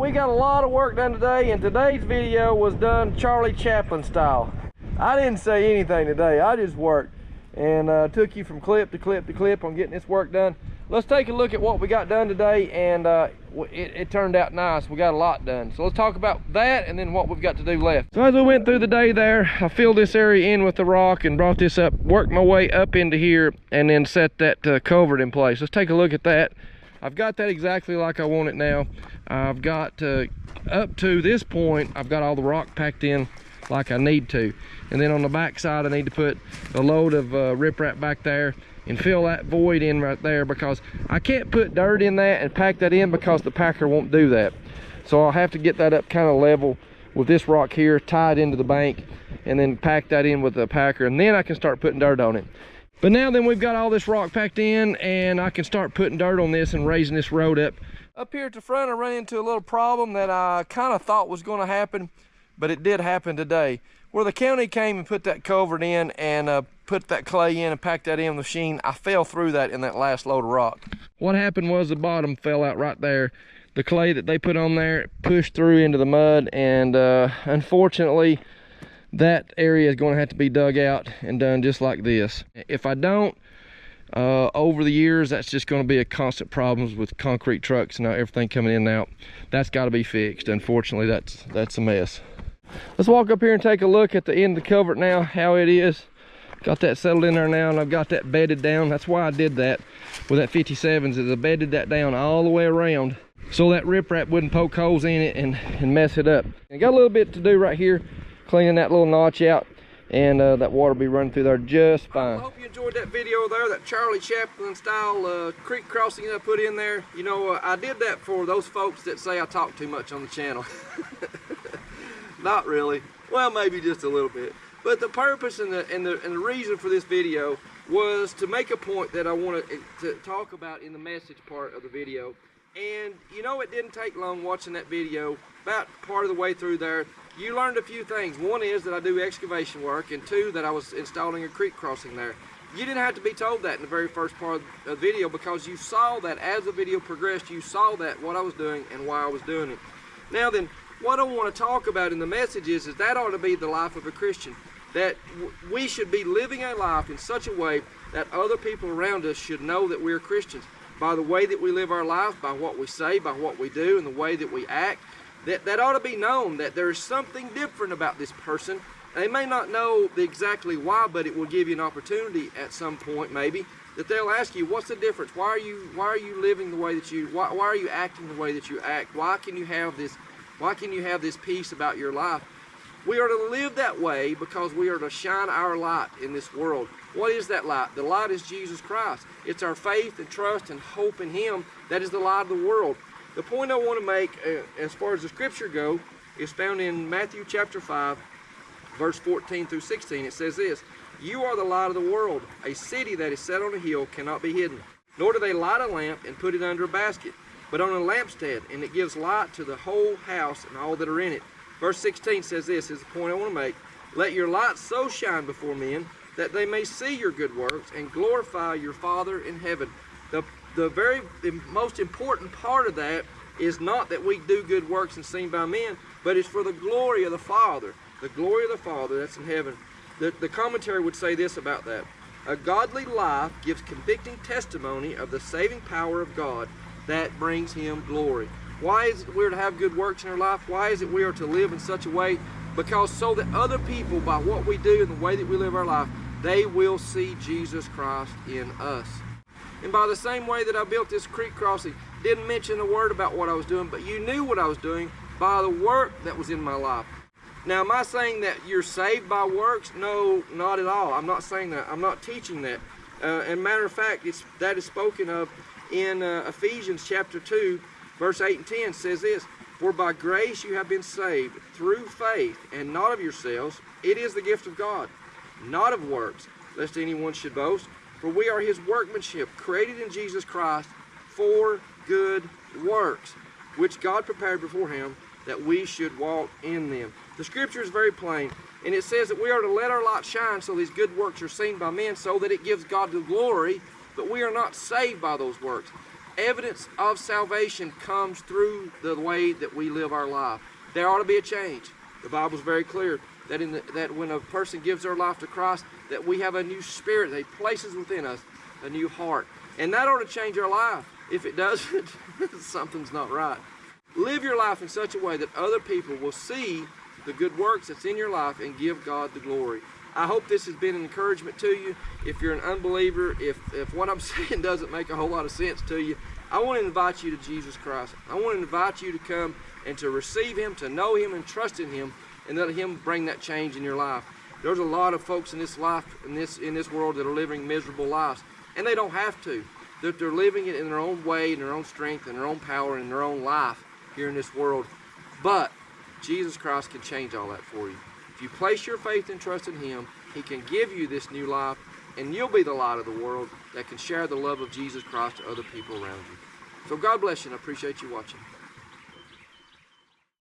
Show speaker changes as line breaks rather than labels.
we got a lot of work done today, and today's video was done Charlie Chaplin style. I didn't say anything today, I just worked and took you from clip to clip to clip on getting this work done. Let's take a look at what we got done today, and it turned out nice. We got a lot done. So let's talk about that and then what we've got to do left. So as we went through the day there, I filled this area in with the rock and brought this up, worked my way up into here, and then set that culvert in place. Let's take a look at that. I've got that exactly like I want it now. I've got up to this point, I've got all the rock packed in like I need to. And then on the back side, I need to put a load of riprap back there and fill that void in right there, because I can't put dirt in that and pack that in because the packer won't do that. So I'll have to get that up kind of level with this rock here, tied into the bank, and then pack that in with the packer, and then I can start putting dirt on it. But now then we've got all this rock packed in, and I can start putting dirt on this and raising this road up. Up here at the front, I ran into a little problem that I kind of thought was going to happen, but it did happen today. Where the county came and put that culvert in and put that clay in and packed that in with the machine, I fell through that in that last load of rock. What happened was the bottom fell out right there. The clay that they put on there pushed through into the mud, and unfortunately that area is going to have to be dug out and done just like this. If I don't, over the years, that's just going to be a constant problem with concrete trucks and everything coming in and out. That's got to be fixed. Unfortunately, that's a mess. Let's walk up here and take a look at the end of the culvert now, how it is. Got that settled in there now, and I've got that bedded down. That's why I did that with that 57s, is I bedded that down all the way around so that riprap wouldn't poke holes in it and mess it up. And got a little bit to do right here, cleaning that little notch out, and that water will be running through there just fine. I hope you enjoyed that video there, that Charlie Chaplin style creek crossing I put in there. You know, I did that for those folks that say I talk too much on the channel. Not really. Well, maybe just a little bit. But the purpose and the reason for this video was to make a point that I wanted to talk about in the message part of the video. And you know, it didn't take long watching that video. About part of the way through there, you learned a few things. One is that I do excavation work, and two, that I was installing a creek crossing there. You didn't have to be told that in the very first part of the video, because you saw that as the video progressed. You saw that what I was doing and why I was doing it. Now then, what I want to talk about in the message is that ought to be the life of a Christian. That we should be living a life in such a way that other people around us should know that we're Christians. By the way that we live our life, by what we say, by what we do, and the way that we act. That ought to be known that there is something different about this person. They may not know exactly why, but it will give you an opportunity at some point, maybe, that they'll ask you, what's the difference? Why are you living the way that you, why are you acting the way that you act? Why can you have this peace about your life? We are to live that way because we are to shine our light in this world. What is that light? The light is Jesus Christ. It's our faith and trust and hope in Him that is the light of the world. The point I want to make as far as the scripture go is found in Matthew chapter 5, verse 14 through 16. It says this: "You are the light of the world. A city that is set on a hill cannot be hidden. Nor do they light a lamp and put it under a basket, but on a lampstand, and it gives light to the whole house and all that are in it." Verse 16 says this, is the point I want to make: "Let your light so shine before men that they may see your good works and glorify your Father in heaven." The most important part of that is not that we do good works and seen by men, but it's for the glory of the Father. The glory of the Father that's in heaven. The commentary would say this about that: "A godly life gives convicting testimony of the saving power of God that brings Him glory." Why is it we're to have good works in our life? Why is it we are to live in such a way? Because so that other people, by what we do and the way that we live our life, they will see Jesus Christ in us. And by the same way that I built this creek crossing, didn't mention a word about what I was doing, but you knew what I was doing by the work that was in my life. Now, am I saying that you're saved by works? No, not at all. I'm not saying that. I'm not teaching that. And matter of fact, that is spoken of in Ephesians chapter 2, verse 8 and 10 says this: "For by grace you have been saved through faith, and not of yourselves. It is the gift of God, not of works, lest anyone should boast. For we are His workmanship, created in Jesus Christ for good works, which God prepared beforehand that we should walk in them." The scripture is very plain, and it says that we are to let our light shine so these good works are seen by men, so that it gives God the glory, but we are not saved by those works. evidence of salvation comes through the way that we live our life. There ought to be a change. The Bible's very clear that that when a person gives their life to Christ, that we have a new spirit that He places within us, a new heart. And that ought to change our life. If it doesn't, something's not right. Live your life in such a way that other people will see the good works that's in your life and give God the glory. I hope this has been an encouragement to you. If you're an unbeliever, if what I'm saying doesn't make a whole lot of sense to you, I want to invite you to Jesus Christ. I want to invite you to come and to receive Him, to know Him and trust in Him, and let Him bring that change in your life. There's a lot of folks in this life, in this world, that are living miserable lives, and they don't have to. They're living it in their own way, in their own strength, in their own power, in their own life here in this world. But Jesus Christ can change all that for you. If you place your faith and trust in Him, He can give you this new life, and you'll be the light of the world that can share the love of Jesus Christ to other people around you. So God bless you, and I appreciate you watching.